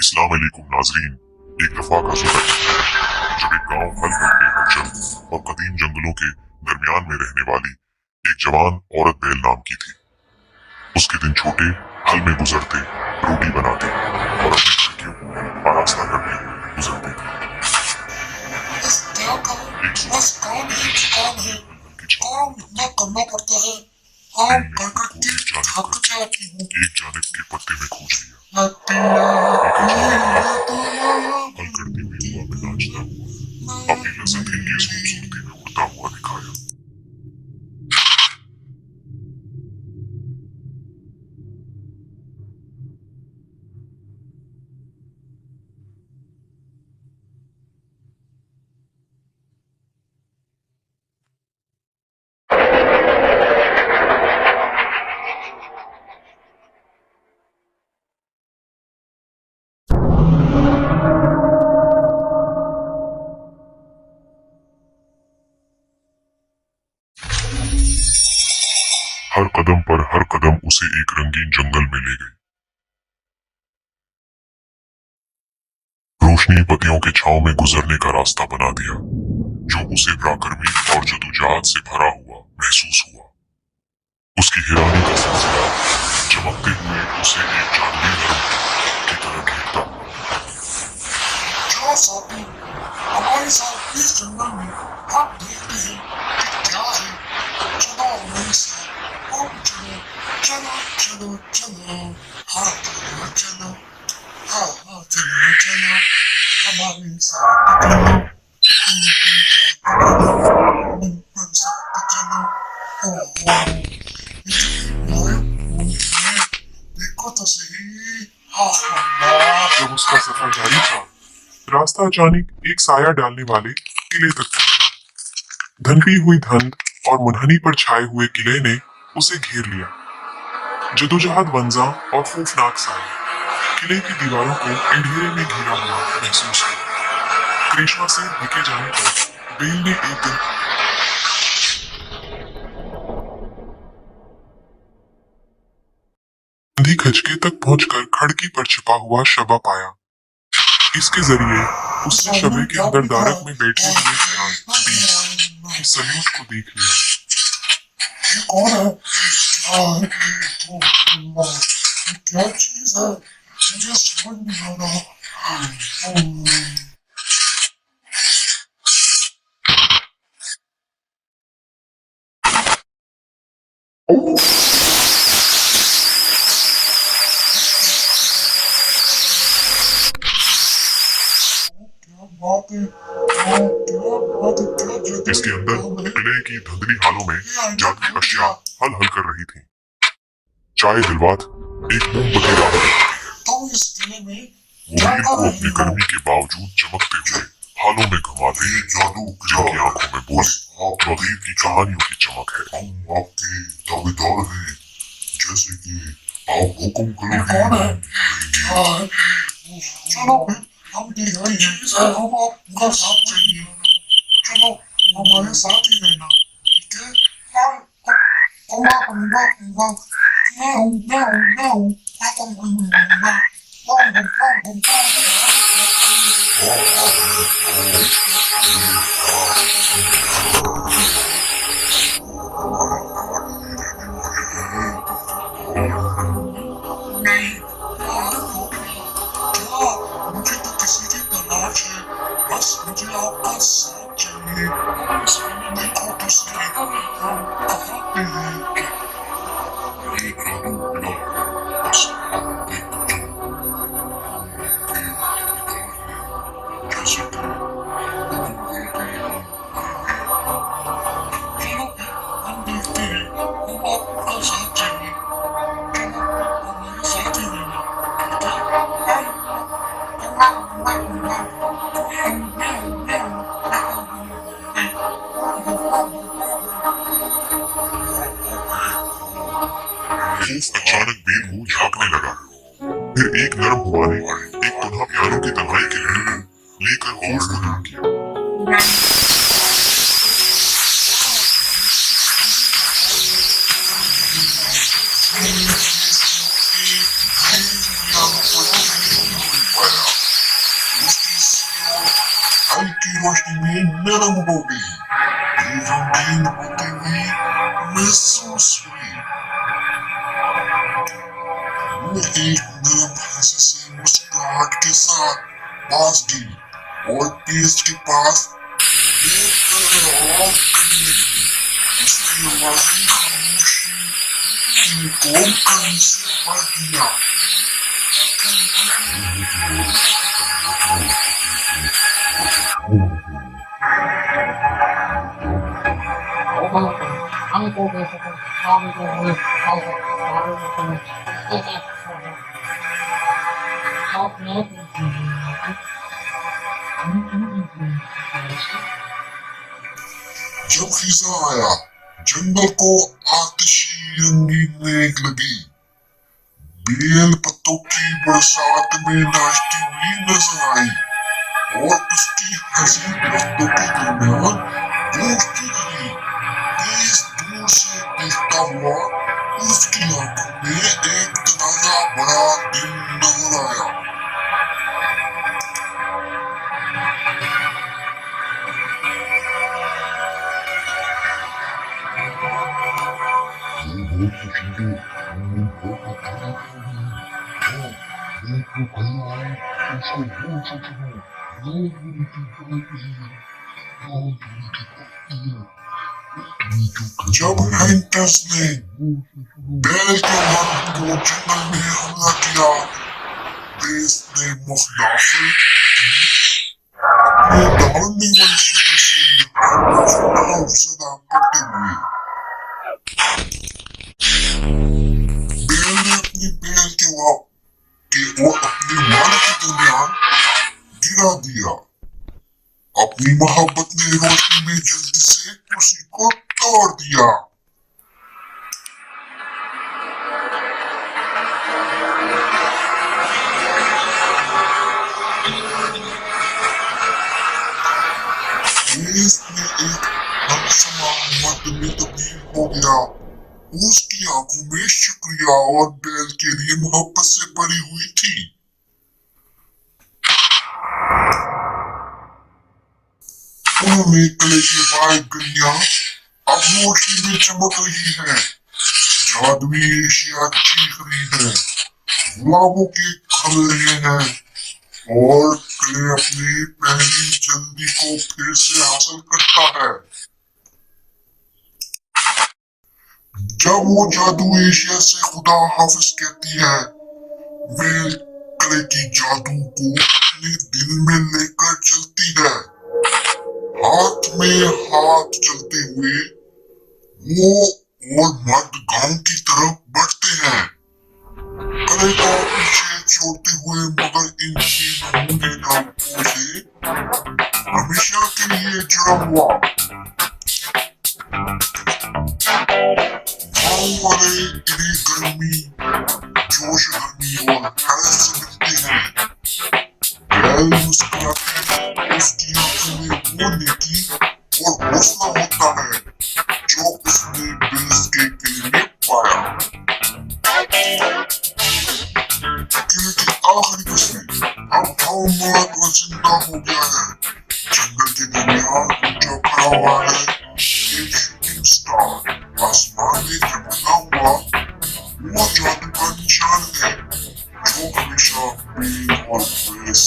अस्सलाम वालेकुम नाजरीन। एक दफा का जिक्र है जब एक गांव हल्के भूजल और कदीम जंगलों के दरमियान में रहने वाली एक जवान औरत बैल नाम की थी। उसके दिन छोटे हल में गुजरते, रोटी बनाते और अपनी खिड़कियों को आरास्ता करते हुए गुजरते थे। बस क्या करूं? बस काम है काम इतना करना पड़ता है। काम कर करके थक जाती हूँ। एक जानिब के पत्ते में खोज लिया। हल करती हुई हवा में नाचता हुआ अपनी लज्जत इनकी इस खूबसूरती में उड़ता हुआ दिखाया। हर कदम उसे एक रंगीन जंगल में ले गई। रोशनी पत्तियों के छांव में गुजरने का रास्ता बना दिया, जो उसे पराक्रमी और जद्दोजहद से भरा हुआ महसूस हुआ। उसकी हैरानी का सिलसिला चमकते हुए उसे एक जादुई नरम की तरह घेरता हुआ। क्या साथी, हमारे साथ इस जंगल में आप देखते हैं कि क्या है। चलो हमारे साथ, अब चलो चलो चलो चलो, हाँ चलो चलो, हाँ चलो चलो, हमारे साथ चलो, हमारे साथ चलो। ओह, देखो तो सही, हाँ हाँ। जब उसका सफर जारी था, रास्ता अचानक एक साया डालने वाले किले तक पहुंचा। धनपी हुई धुंध और मुनहनी पर छाए हुए किले ने उसे घेर लिया। जदोजहद वंजा और खौफनाक साया किले की दीवारों को अंधेरे में घिरा हुआ महसूस हुआ। करिश्मा से निके जाने पर बेल ने एक दिन अंधी खचके तक पहुंचकर खिड़की पर छिपा हुआ शबा पाया। इसके जरिए उसने शबे के अंदर दारक में बैठे हुए की सलूट को देख लिया। ये कौन है? ये क्या चीज है? मुझे समझ नहीं आ रहा। क्या बात है? क्या बात है? क्या जादू इसके अंदर काम है? किले की धुंधली हालों में जादुई अशिया हल हल कर रही थी। चाय दिलवात एक मोमबत्ती राह देखती है। तुम इस किले में वो वीर को अपनी गर्मी के बावजूद चमकते हुए हालों में घुमाते जादू जिनकी आंखों में बोले बगीर की कहानियों की चमक है। हम आपके दावेदार हैं, जैसे कि आप हुक्म करें। कौन है? क्या है? चलो फिर, हम दिखाई हैं, हम आपका साथ चाहिए। चलो हमारे साथ ही रहना, ठीक है? अम्मा अम्मा अम्मा, मैं हूँ, आप अम्मा, नहीं, क्या? मुझे तो किसी की तलाश है, बस मुझे आपका साथ चाहिए। इस किले में खोटे से हम कहाँ पे हैं? ये जादू मिला है, बस आप देखते जाओ। आपके दावेदार हैं, जैसे कि हुक्म करके हम चलो फिर, हम देखते हैं, हम आपका साथ चाहिए। चलो हमारे साथ ही रहना, ठीक है? खौफ अचानक बेल को झांकने लगा। फिर एक नरम हवा ने एक पुनः प्यारों की तन्हाई के लहर को लेकर खौफ को दूर किया। रोशनी में नरम हो गई, रंगीन होती हुई महसूस हुई। वो एक नरम हंसी से मुस्कुराहट के साथ पास गई और पेस्ट के पास देखकर और करने लगी। उसकी आवाज़ें खामोशी को कहीं से भर दिया। जब खिजा आया, जंगल को आतिशी रंगीन नेक लगी। बेल पत्तों की बरसात में नाचती हुई नजर आई और उसकी हंसी दरख्तों के दरमियान गूंजती रही। तेज दूर से देखता हुआ उसकी आंखों में एक ताजा बड़ा दिन नजर आया। जब हंटर्स ने बैल के वक्त को जंगल में हमला किया, बेस ने मुखलाफिर अपने दौड़ने वाली शक्ल से खौफजदा करते हुए बैल ने अपनी बैल के वक्त और अपने माल के दरमियान गिरा दिया। अपनी मोहब्बत ने रोशनी में जल्दी से कुर्सी को तोड़ दिया। बेस ने एक हमसमा मर्द में तब्दील हो गया। उसकी आंखों में शुक्रिया और बैल के लिए मोहब्बत से भरी हुई थी। उन्होंने कले के बाद गलियां अब रोशनी में चमक रही है। जादुई एशिया चीख रही है, गुलाबों के खिल रहे हैं और कले अपनी पहली जल्दी को फिर से हासिल करता है। जब वो जादू एशिया से खुदा हाफिज कहती है, वे कले की जादू को अपने दिल में लेकर चलती है। हाथ में हाथ चलते हुए वो और मर्द गांव की तरफ बढ़ते हैं। कले को पीछे छोड़ते हुए मगर इनकी नमूने का से हमेशा के लिए जुड़ा हुआ। गांव वाले इन्हें गर्मी, जोश गर्मी और हैरत से मिलते हैं। बैल मुस्कुराती उसकी आंखों में वो नेकी और हौसला होता है जो उसने बेस के किले में पाया। किले की आखिरी कसमें अब मौत और जिंदा हो गया है। जंगल के दरमियान ऊंचा खड़ा हुआ है एक शूटिंग स्टार। आसमान में चमकता हुआ वो जादू का निशान है जो हमेशा बेल और बेस